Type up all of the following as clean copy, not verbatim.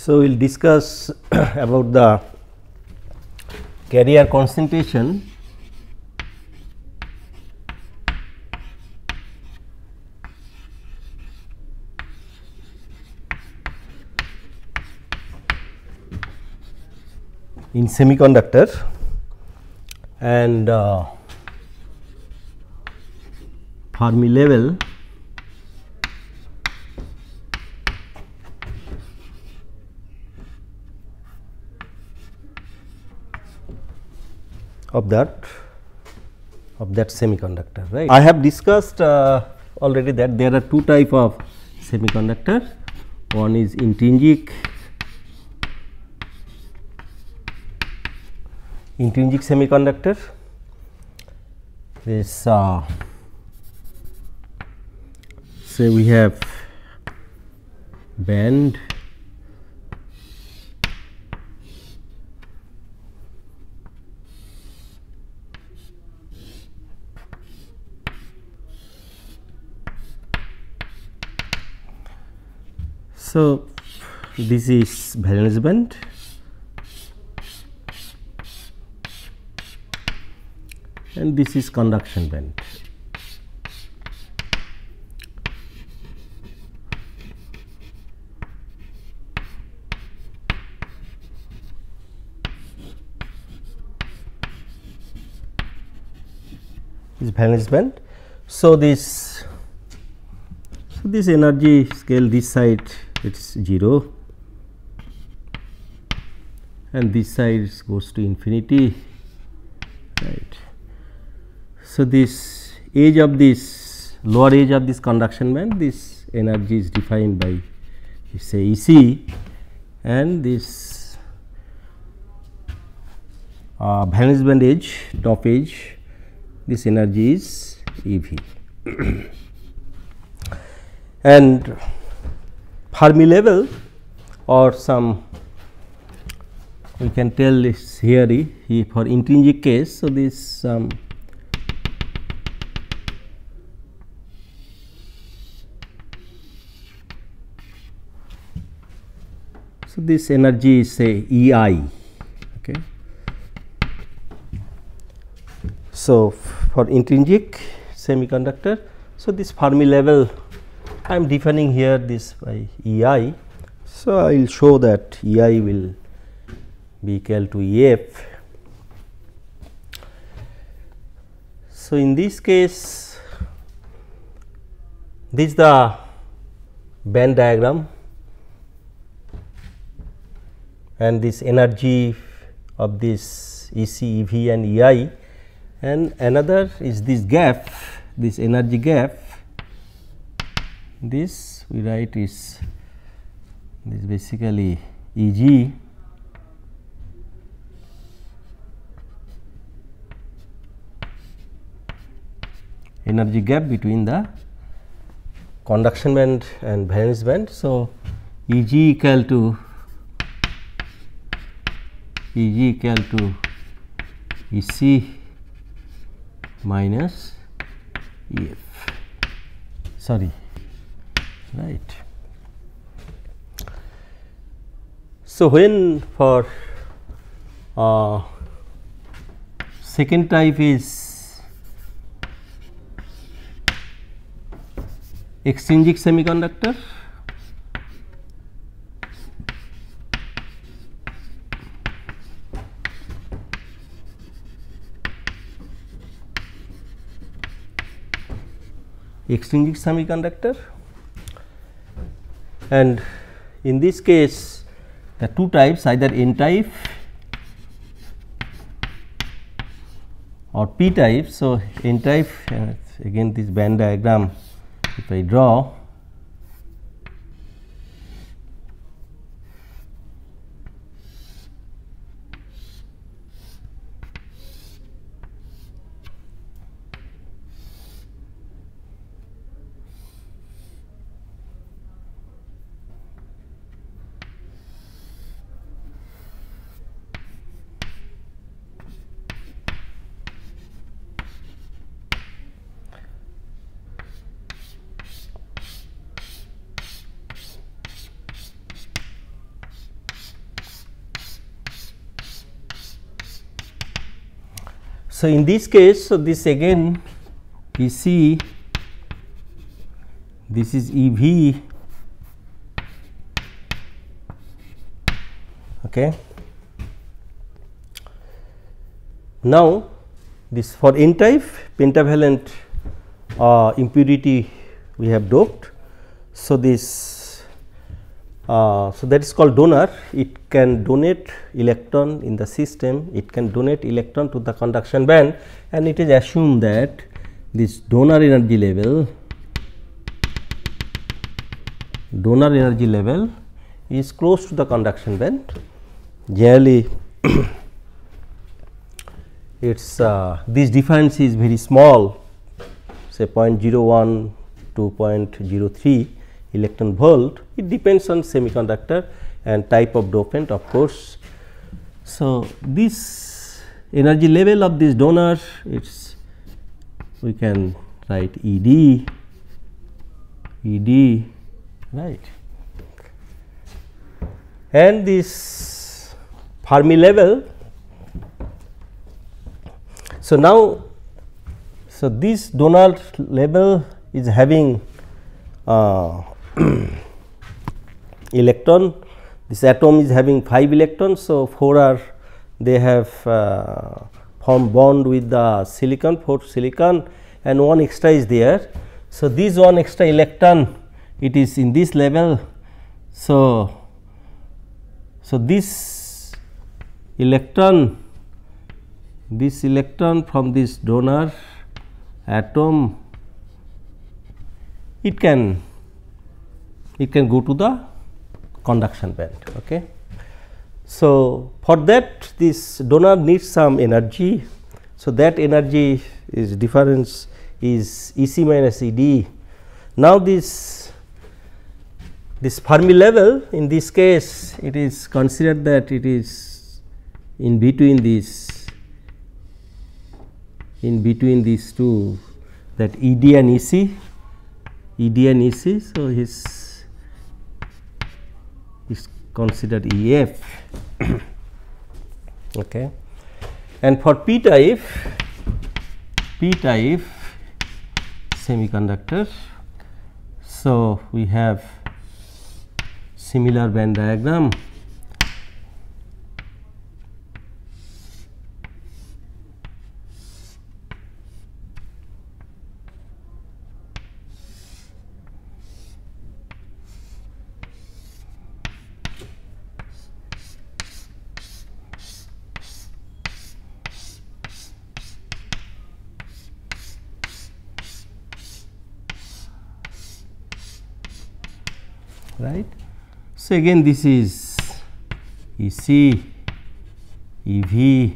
So, we will discuss about the carrier concentration in semiconductor and Fermi level of that semiconductor, right. I have discussed already that there are two type of semiconductor. One is intrinsic semiconductor. This say we have band so this is valence band and this is conduction band. Is valence band. So, this energy scale, this side it is 0 and this side goes to infinity, right. So, this edge of this lower edge of this conduction band, this energy is defined by say E c, and this valence band edge, top edge, this energy is E v. And Fermi level or some we can tell this here for intrinsic case. So, this so this energy is say E I. Okay. So, for intrinsic semiconductor, so this Fermi level I am defining here this by E I. So, I will show that E I will be equal to E f. So, in this case this is the band diagram and this energy of this E c, E v and E I, and another is this gap, this energy gap. This we write is this basically E g energy gap between the conduction band and valence band. So, E g equal to E c minus E f, sorry, right. So, when for second type is extrinsic semiconductor, and in this case the two types, either N type or P type. So, N type again this band diagram if I draw, So, in this case, so this again E c, this is E v, okay. Now, this for n type pentavalent impurity we have doped. So, this so that is called donor. It can donate electron in the system, it can donate electron to the conduction band, and it is assumed that this donor energy level is close to the conduction band. Generally its this difference is very small, say 0.01 to 0.03 electron volt. It depends on semiconductor and type of dopant, of course. So, this energy level of this donor, it's we can write ED, right, and this Fermi level. So, now, so this donor level is having electron, this atom is having 5 electrons. So, 4 are they have formed bond with the silicon, 4 silicon, and 1 extra is there. So, this 1 extra electron, it is in this level. So, this electron from this donor atom, it can go to the conduction band. Okay. So, for that this donor needs some energy. So, that energy is difference is E c minus E d. Now, this Fermi level, in this case it is considered that it is in between these two, that E d and E c. So, his is considered E f. Okay. And for p type semiconductor, so we have similar band diagram. Right. So, again this is E c, E v.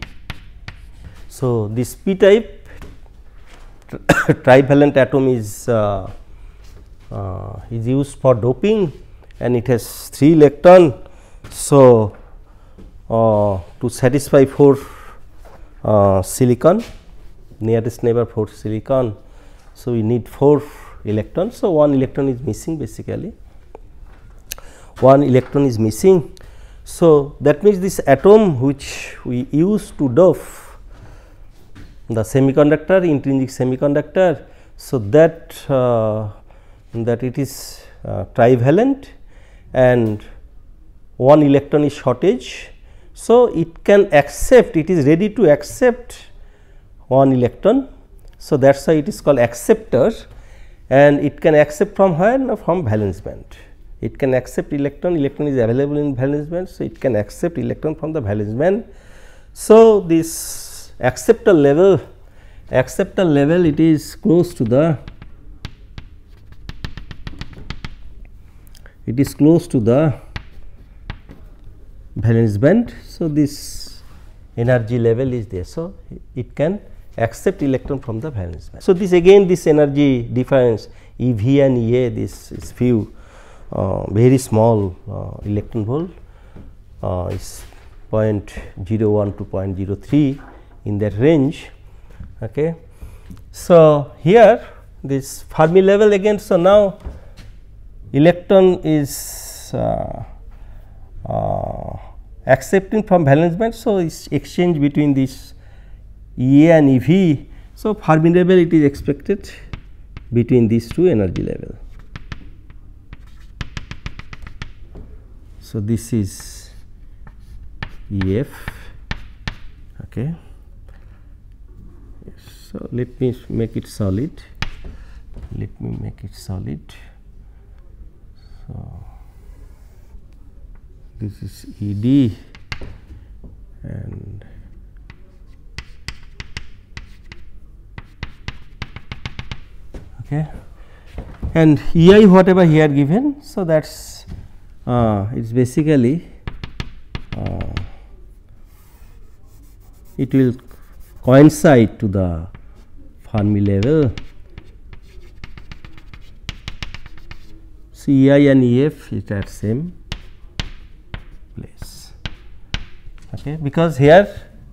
So, this p type trivalent atom is used for doping, and it has 3 electron. So, to satisfy 4 silicon, nearest neighbor 4 silicon. So, we need 4 electrons. So, 1 electron is missing, basically 1 electron is missing. So, that means this atom which we use to dope the semiconductor, intrinsic semiconductor. So, that it is trivalent and 1 electron is shortage. So, it can accept, it is ready to accept 1 electron. So, that is why it is called acceptor, and it can accept from where? No, from valence band. It can accept electron is available in valence band. So, it can accept electron from the valence band. So, this acceptor level it is close to the valence band. So, this energy level is there. So, it can accept electron from the valence band. So, this again this energy difference E v and E a, this is few very small electron volt, is 0.01 to 0.03 in that range. Okay. So, here this Fermi level again. So, now electron is accepting from valence band. So, is exchange between this EA and EV. So, Fermi level it is expected between these two energy level. So, this is EF. Okay. So, let me make it solid. Let me make it solid. So, this is ED and okay, and EI whatever here given. So, that is it's basically it will coincide to the Fermi level. So, EI and EF is at same place, okay, because here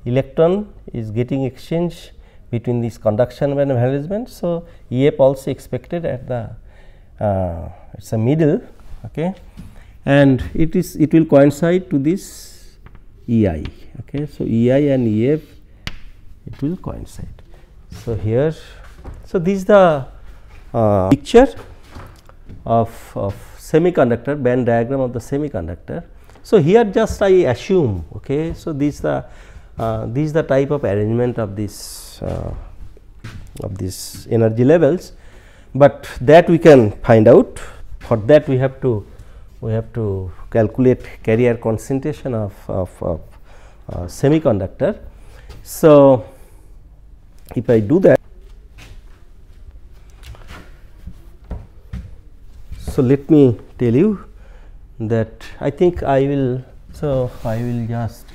electron is getting exchange between this conduction band and valence band. So, EF also expected at the it is a middle, okay, and it will coincide to this EI. Okay. So, EI and EF it will coincide. So, here, so this is the picture of semiconductor, band diagram of the semiconductor. So, here just I assume, okay. So, this is the type of arrangement of this energy levels, but that we can find out. For that we have to calculate carrier concentration of semiconductor. So, if I do that, so let me tell you that I think I will. So, I will just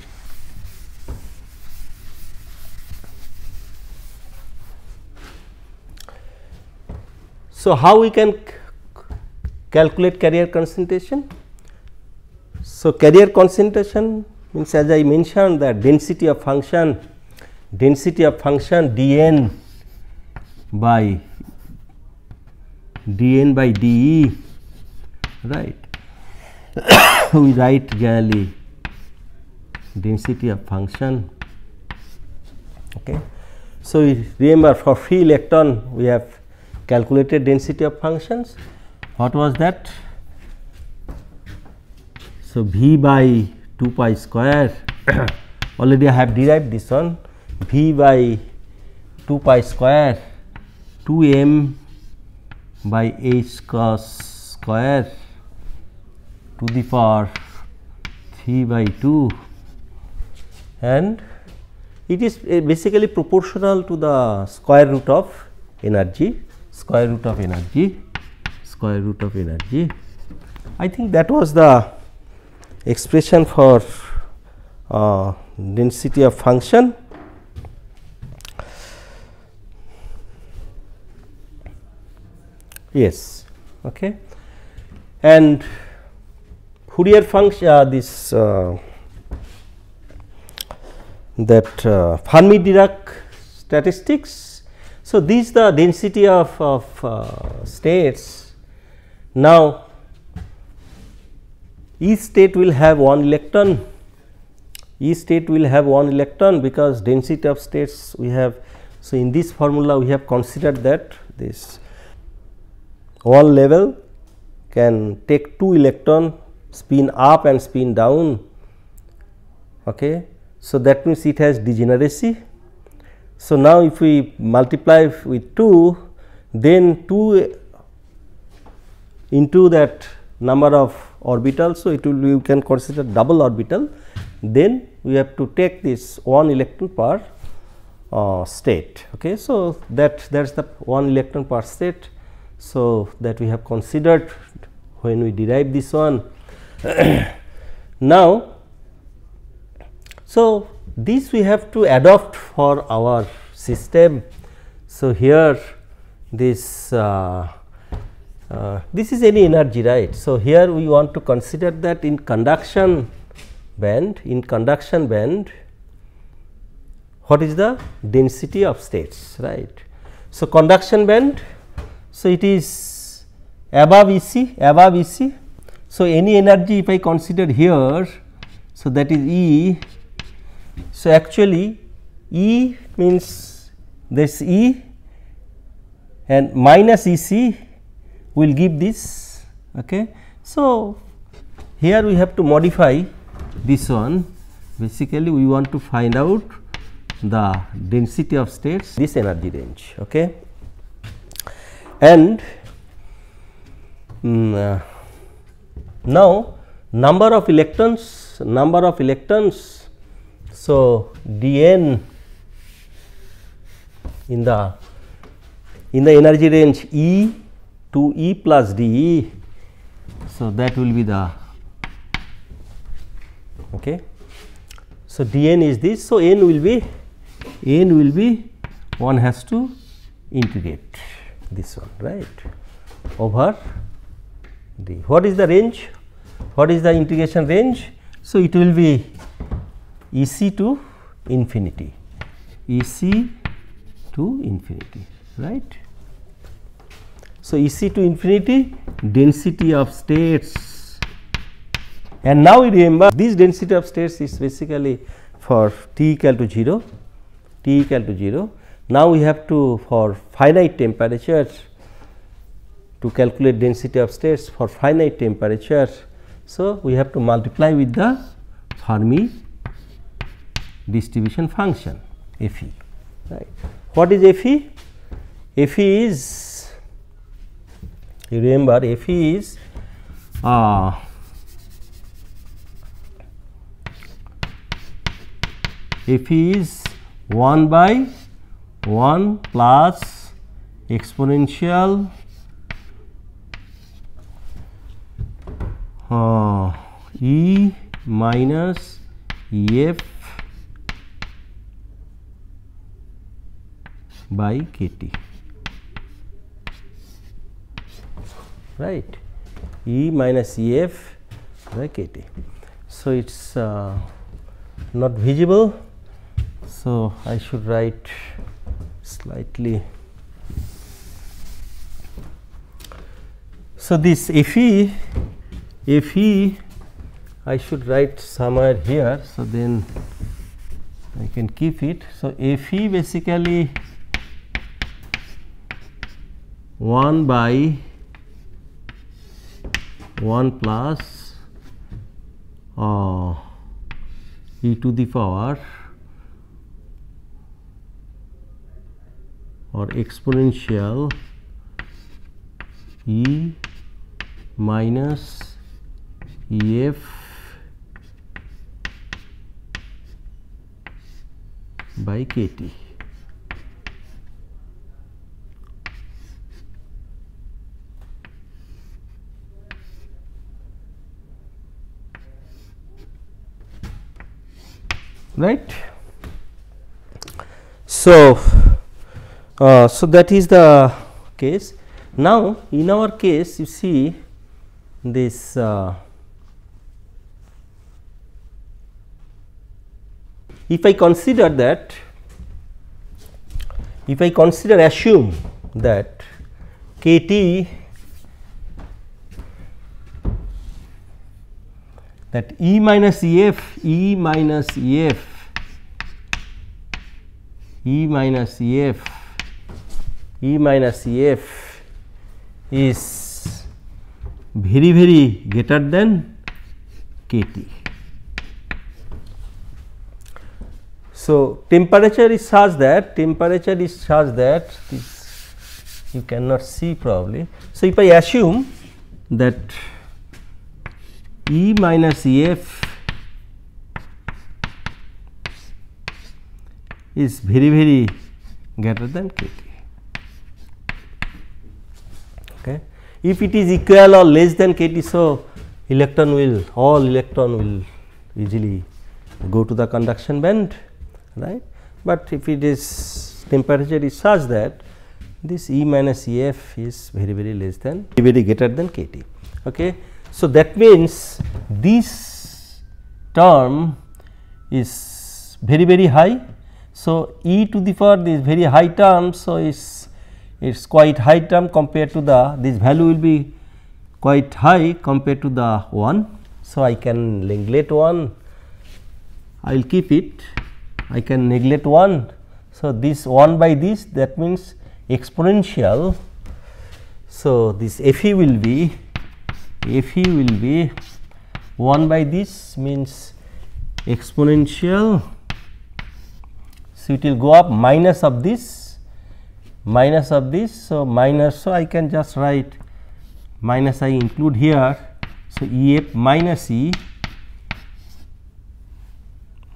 so how we can calculate carrier concentration. So, carrier concentration means, as I mentioned, the density of function dN by dE, right. We write generally density of function. Okay. So, remember for free electron we have calculated density of functions. What was that? So, V by 2 pi square already I have derived this one, V by 2 pi square 2 m by h cos square to the power 3 by 2, and it is basically proportional to the square root of energy. I think that was the expression for density of function. Yes, okay. And Fourier function that Fermi-Dirac statistics. So, this is the density of states. Now, each state will have one electron, because density of states we have. So, in this formula we have considered that this one level can take 2 electron, spin up and spin down. Okay. So, that means it has degeneracy. So, now if we multiply with 2, then 2 into that number of orbitals. So, it will you can consider double orbital, then we have to take this 1 electron per state. Okay. So, that is the 1 electron per state. So, that we have considered when we derive this one. Now, so this we have to adopt for our system. So, here this this is any energy, right. So, here we want to consider that in conduction band, what is the density of states, right. So, conduction band, so it is above EC. So, any energy if I consider here, so that is E. So, actually E means this E and minus E c will give this. Okay. So, here we have to modify this one. Basically, we want to find out the density of states, this energy range. Okay. And now number of electrons. So, dN in the energy range E to E plus dE. So, that will be the okay. So, dN is this. So, n will be one has to integrate this one, right, over d. What is the range? What is the integration range? So, it will be E c to infinity, E c to infinity, right. So, E c to infinity, density of states, and now we remember this density of states is basically for t equal to 0, Now, we have to, for finite temperature, to calculate density of states for finite temperature. So, we have to multiply with the Fermi distribution function F e, right. What is F e? F e is, you remember, F e is F e is 1 by 1 plus exponential E minus E f by k t, right, E minus E f by k t. So, it is not visible. So, I should write slightly. So, this F e I should write somewhere here. So, then I can keep it. So, F e basically 1 by 1 plus e to the power or exponential E minus E f by k t. Right. So, so that is the case. Now, in our case, you see this if I consider that, assume that k t, that E minus E f is very greater than k t. So, temperature is such that this you cannot see probably. So, if I assume that E minus E f is very greater than k t. Okay. If it is equal or less than k t, so all electron will easily go to the conduction band, right. But if it is temperature is such that this E minus E f is very less than, very greater than k t. Okay. So, that means this term is very high. So, e to the power this very high term. So, it is quite high term compared to the, this value will be quite high compared to the 1. So, I can neglect 1, I will keep it I can neglect 1. So, this 1 by this, that means exponential. So, this Fe will be 1 by this, means exponential. So, it will go up minus of this. So, minus, so I can just write minus, I include here. So, Ef minus E,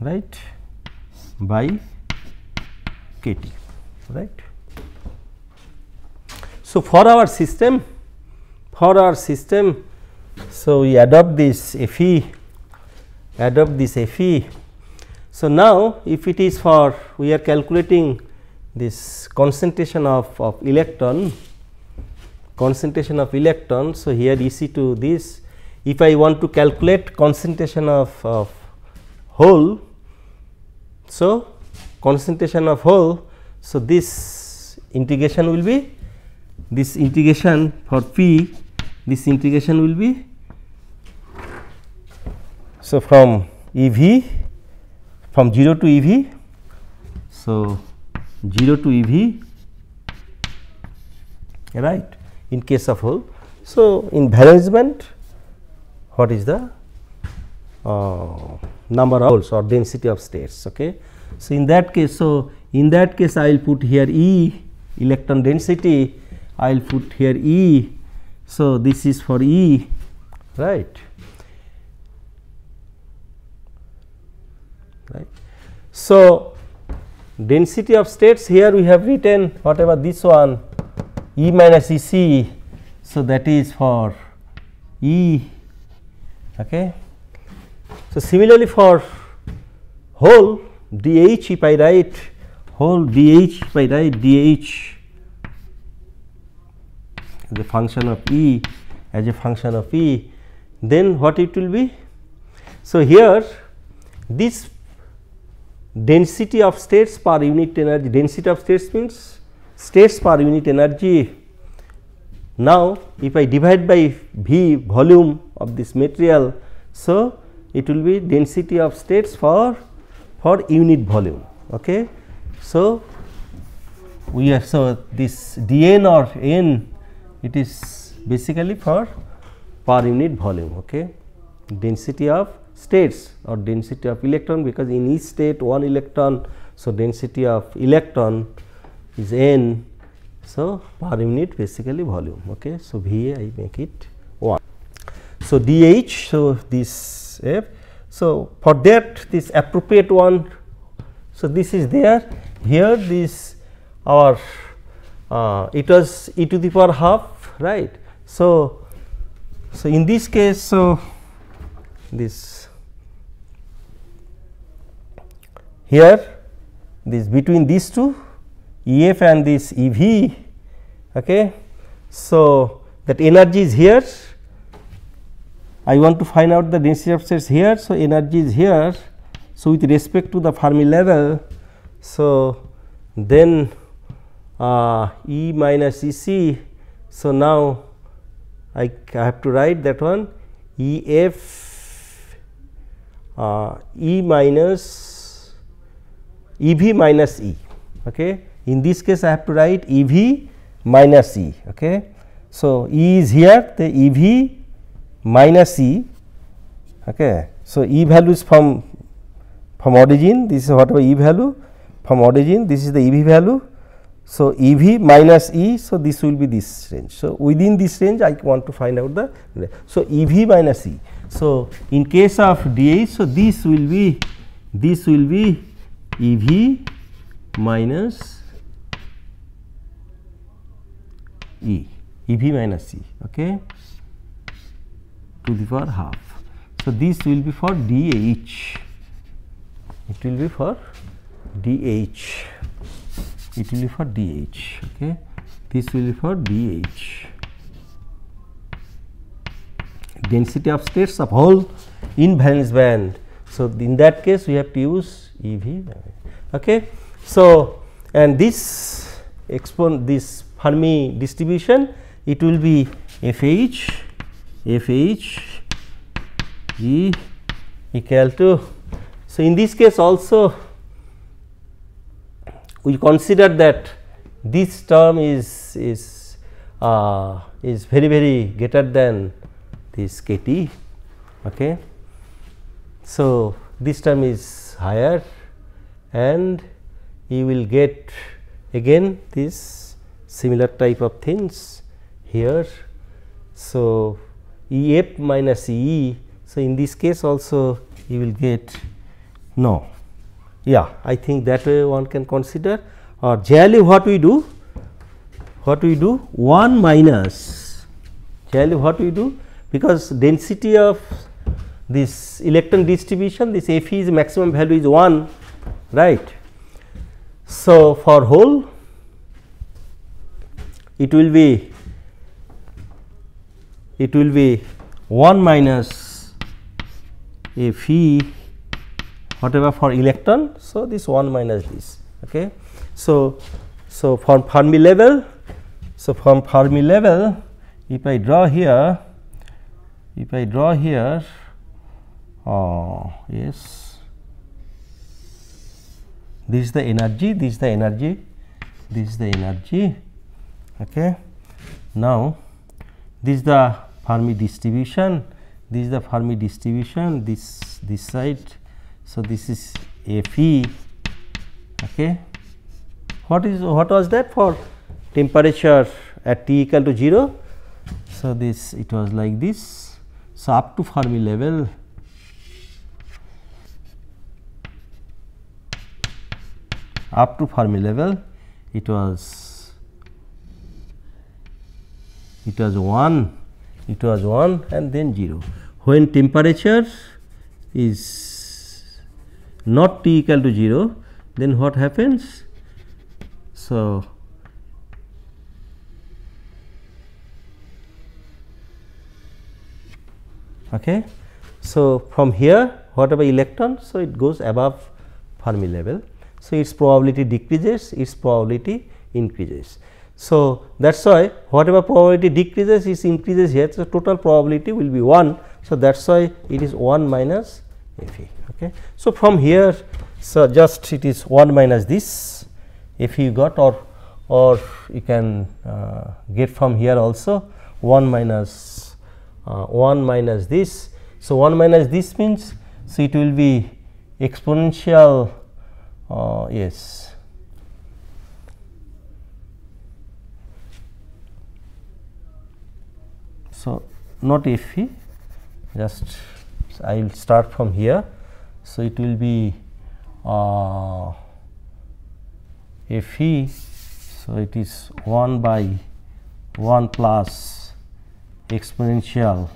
right, by kT, right. So, for our system, so we adopt this Fe. So, now if it is for, we are calculating this concentration of electron, so here EC to this, if I want to calculate concentration of hole, so concentration of hole, so this integration will be, this integration for P, this integration will be, so from EV, from 0 to EV, so 0 to EV, right, in case of hole. So, in valence band, what is the number of holes or density of states. Okay. So, in that case, I will put here E, electron density, I will put here E. So, this is for E, right. So, density of states, here we have written whatever this one, E minus EC. So, that is for E. Okay. So, similarly for hole dH, if I write hole dH, if I write dH as a function of E, then what it will be? So, here this density of states per unit energy, density of states means states per unit energy. Now, if I divide by V, volume of this material, so it will be density of states for unit volume. Okay. So, we are, so this dN or N, it is basically for per unit volume. Okay. Density of states or density of electron, because in each state 1 electron. So, density of electron is N. So, per unit basically volume. Okay. So, VA I make it 1. So, DH, so this F. So, for that this appropriate one, so this is there, here this our it was e to the power half, right. So, in this case, so this here this between these two EF and this EV. Okay. So, that energy is here, I want to find out the density of states here. So, energy is here. So, with respect to the Fermi level, so then E minus EC. So, now I have to write that one EF E minus EV minus E. Okay. In this case, I have to write EV minus E. Okay. So, E is here, the EV minus E. Okay. So, E value is from origin, this is whatever E value from origin, this is the EV value. So, EV minus E, so this will be this range. So, within this range I want to find out the, so EV minus E. So, in case of DH, so this will be EV minus E, EV minus E, okay, to the power half. So, this will be for DH, it will be for DH, it will be for DH, okay. This will be for DH. Density of states of hole in valence band. So, in that case we have to use EV. Okay. So, and this this Fermi distribution, it will be FH G equal to. So, in this case also we consider that this term is very greater than this k t. Okay. So, this term is higher and you will get again this similar type of things here. So, E f minus E e. So, in this case also you will get no. Yeah, I think that way one can consider, or generally what we do 1 minus, generally what we do, because density of this electron distribution, this F e is maximum value is 1, right. So, for hole it will be 1 minus F e whatever for electron. So, this 1 minus this. Okay. So, from Fermi level, if I draw here, yes, this is the energy, okay. Now, this is the Fermi distribution, this side. So, this is F e, okay. What was that for temperature at T equal to 0? So, this it was like this. So, up to Fermi level, it was 1 and then 0. When temperature is not T equal to 0, then what happens? So, okay. So, from here whatever electron, so it goes above Fermi level. So, its probability decreases, its probability increases. So, that is why whatever probability decreases is increases here. So, total probability will be 1. So, that is why it is 1 minus F e. Okay. So, from here, so just it is 1 minus this F e got, or you can get from here also 1 minus this. So, 1 minus this means, so it will be exponential, yes. So, not F e, just I will start from here. So, it will be F e. So, it is 1 by 1 plus exponential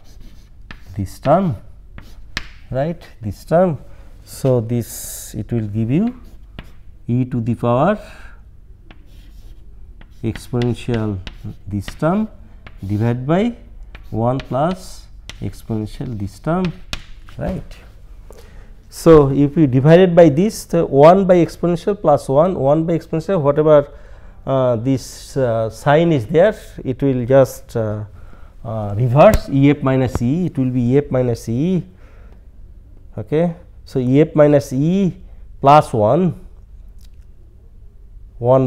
this term, right, this term. So, this it will give you e to the power exponential this term divided by 1 plus exponential this term, right. So, if you divide it by this, the 1 by exponential plus 1 by exponential, whatever this sign is there, it will just reverse E f minus E, it will be E f minus E. Okay. So, E f minus E plus 1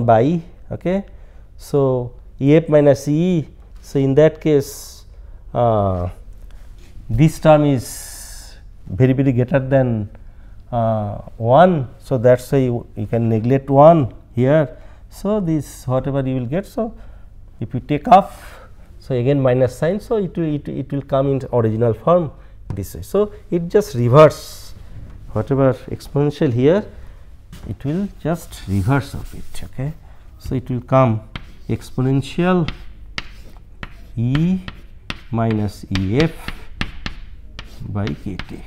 by, okay. So, E f minus E. So, in that case this term is very greater than 1. So, that is why you can neglect 1 here. So, this whatever you will get. So, if you take off, so again minus sign. So, it will come in original form this way. So, it just reverse whatever exponential here, it will just reverse of it. Okay. So, it will come exponential E minus E f by k t.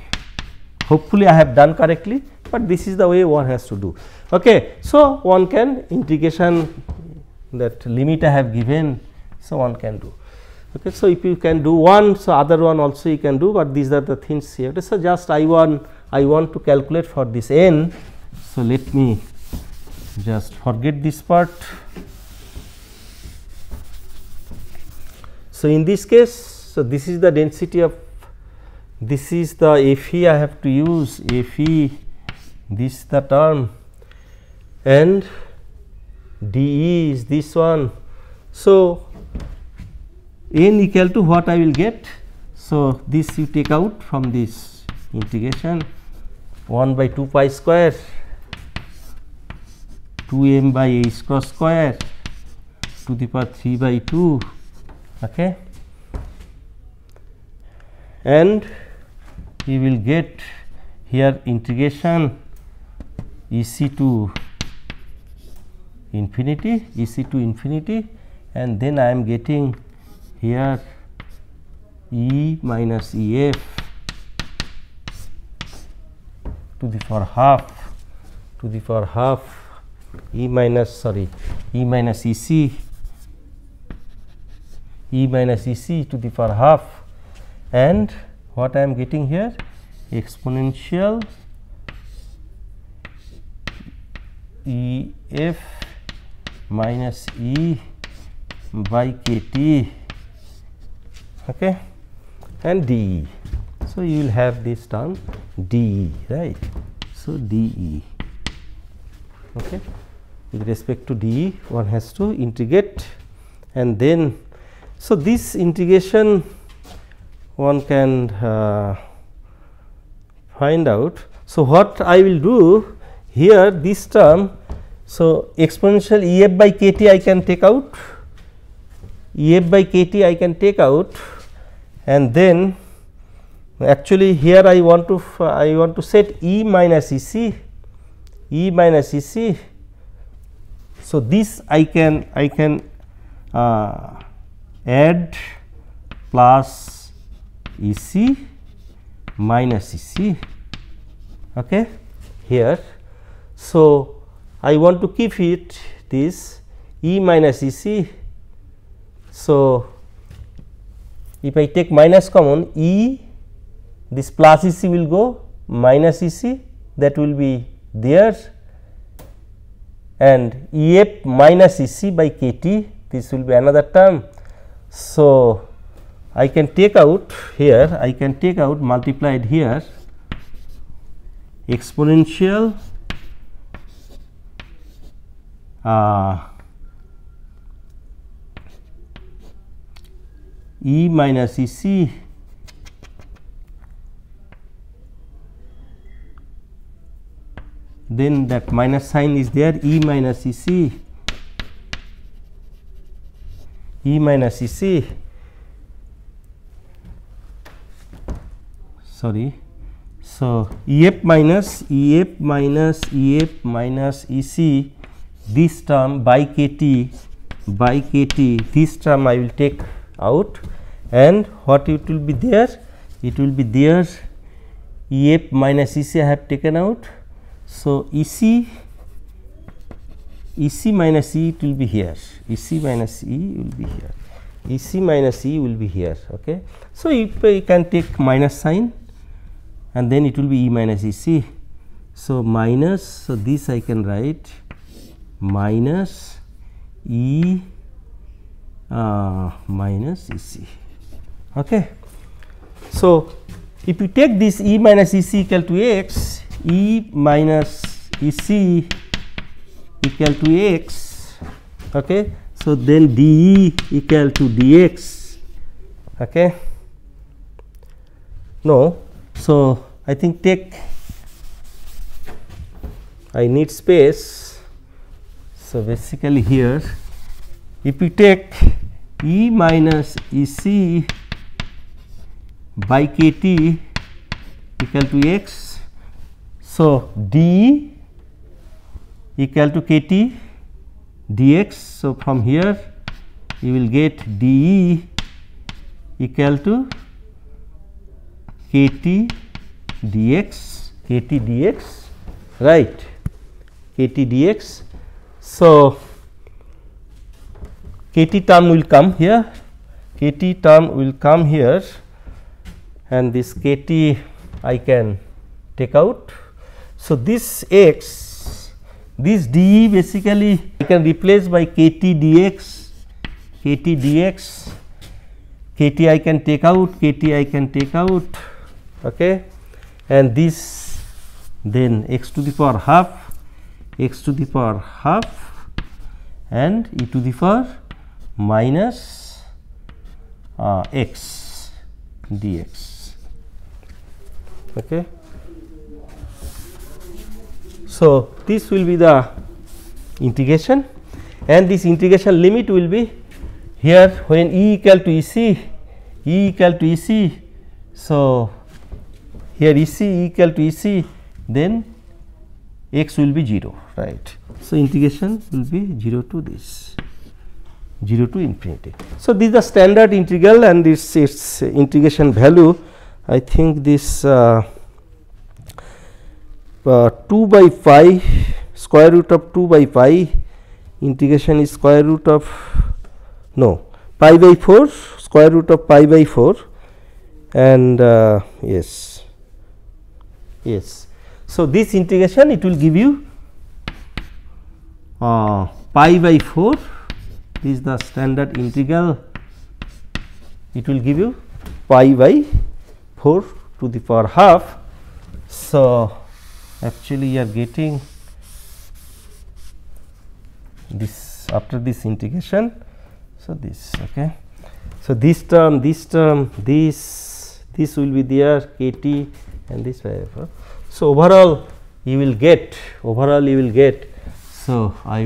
Hopefully, I have done correctly, but this is the way one has to do. Okay. So, one can integration, that limit I have given, so one can do. Okay. So, if you can do one, so other one also you can do, but these are the things here. So, just I want to calculate for this n. So, let me just forget this part. So, in this case, so this is the density of, this is the F e I have to use, F e, this is the term, and dE is this one. So, n equal to what I will get? So, this you take out from this integration 1 by 2 pi square 2m by h cross square to the power 3 by 2, okay, and you will get here integration EC to infinity, and then I am getting here E minus EF to the power half E minus EC to the power half, and what I am getting here exponential EF minus E by KT, okay, and DE. So, you will have this term DE, right. So, DE, okay. With respect to DE, one has to integrate, and then so this integration one can find out. So, what I will do here, this term, so exponential EF by KT I can take out, and then actually here I want to set E minus EC. So, this I can add plus EC minus EC, okay, here. So, I want to keep it this E minus EC. So, if I take minus common, E, this plus EC will go, minus EC, that will be there, and EF minus EC by KT, this will be another term. So, I can take out here, multiplied here exponential E minus EC then that minus sign is there, E minus EC, sorry. So, EF minus EC, this term by KT, this term I will take out, and what it will be there? It will be there EF minus EC I have taken out. So, EC minus E it will be here, EC minus E will be here, okay. So, if I can take minus sign, and then it will be E minus EC. So, minus, so this I can write minus E minus EC, okay. So, if you take this E minus EC equal to x, E minus EC equal to x, okay. So, then dE equal to dx, okay. No, so I think I need space. So, basically here if you take E minus EC by KT equal to x, so dE equal to KT dx. So, from here you will get dE equal to KT dx, right, KT dx. So, KT term will come here, and this KT I can take out. So, this x, this dE basically I can replace by KT dx, KT I can take out, okay, and this then x to the power half, and e to the power minus x dx. Okay. So, this will be the integration, and this integration limit will be here when E equal to EC. So, here E equal to EC, then x will be 0, right. So, integration will be 0 to this, 0 to infinity. So, this is the standard integral, and this its integration value. I think this 2 by pi, square root of 2 by pi, integration is square root of pi by 4, square root of pi by 4, and yes. So, this integration it will give you pi by 4, this is the standard integral, it will give you pi by 4 to the power half. So, actually you are getting this after this integration. So, this okay. So, this term this will be there kt and this variable. So, overall you will get so I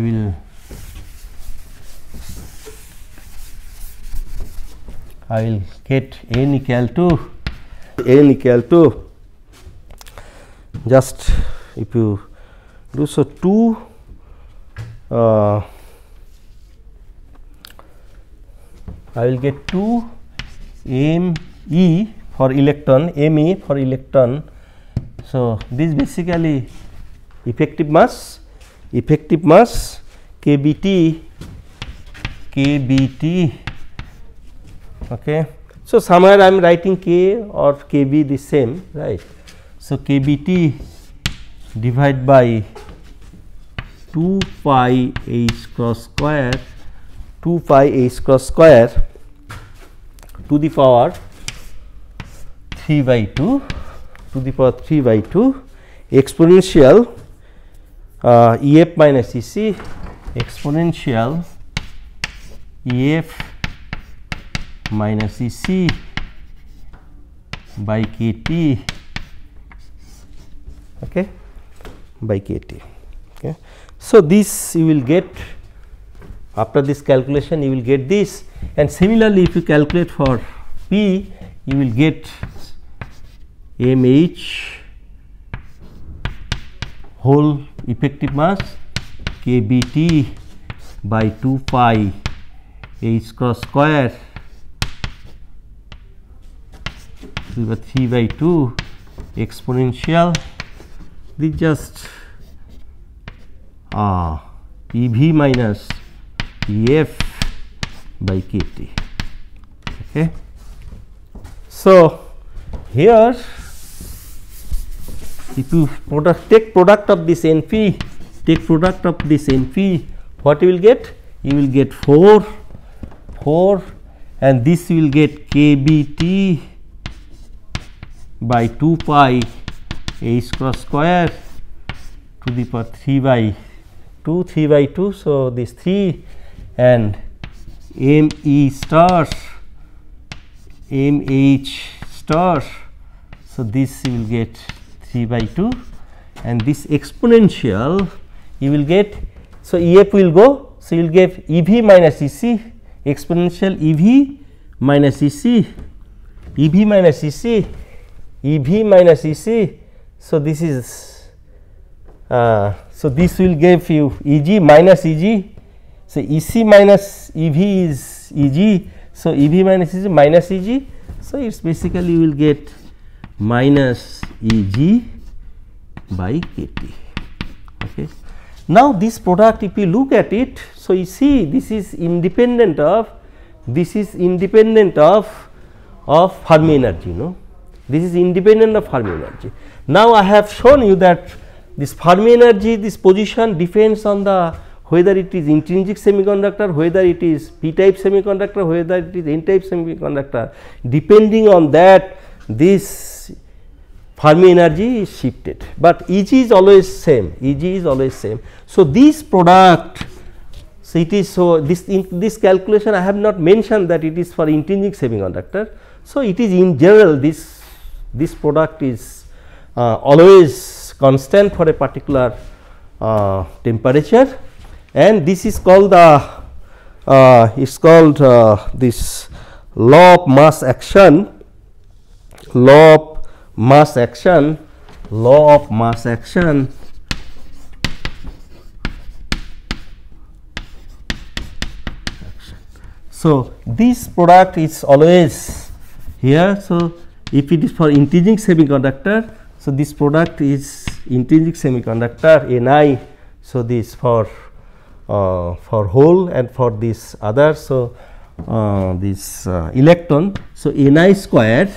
will get n equal to just if you do so 2 I will get 2 me for electron. So, this basically effective mass kBt. Okay. So, somewhere I am writing k or kb the same, right. So, kBt divided by 2 pi h cross square to the power 3 by 2 exponential EF minus EC exponential EF minus EC by kT, okay, by kT. Okay. So, this you will get after this calculation, you will get this, and similarly if you calculate for P, you will get mH whole effective mass kBt by 2 pi h cross square to the 3 by 2 exponential this just EV minus EF by kT. Okay. So, here if you take product of this NP, what you will get? You will get 4 and this you will get kBt by 2 pi h cross square to the power 3 by 2. So, this 3 and MH star. So, this you will get 3 by 2 and this exponential you will get. So, EF will go. So, you will get EV minus EC exponential EV minus EC. So, this is so this will give you EG minus EG. So, EC minus EV is EG. So, EV minus EG minus EG. So, it is basically you will get minus EG by kT. Okay. Now, this product if you look at it, so you see this is independent of Fermi energy, no, this is independent of Fermi energy. Now, I have shown you that this Fermi energy, this position depends on the whether it is intrinsic semiconductor, whether it is p type semiconductor, whether it is n type semiconductor. Depending on that, this Fermi energy is shifted, but Eg is always same. So, this product So, it is so this in this calculation I have not mentioned that it is for intrinsic semiconductor. So, it is in general this product is always constant for a particular temperature, and this is called the is called this law of mass action, law of mass action, law of mass action. So, this product is always here. So, if it is for intrinsic semiconductor, so this product is intrinsic semiconductor Ni. So, this for hole and for this other. So, this electron. So, Ni square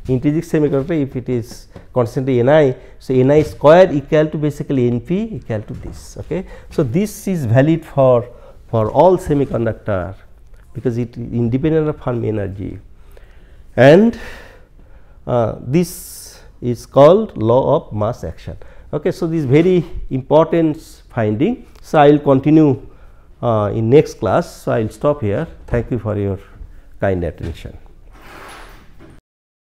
intrinsic semiconductor, if it is constantly Ni. So, Ni square equal to basically Np equal to this. Okay. So, this is valid for all semiconductor, because it is independent of Fermi energy, and this is called law of mass action. Okay. So, this very important finding. So, I will continue in next class. So, I will stop here. Thank you for your kind attention.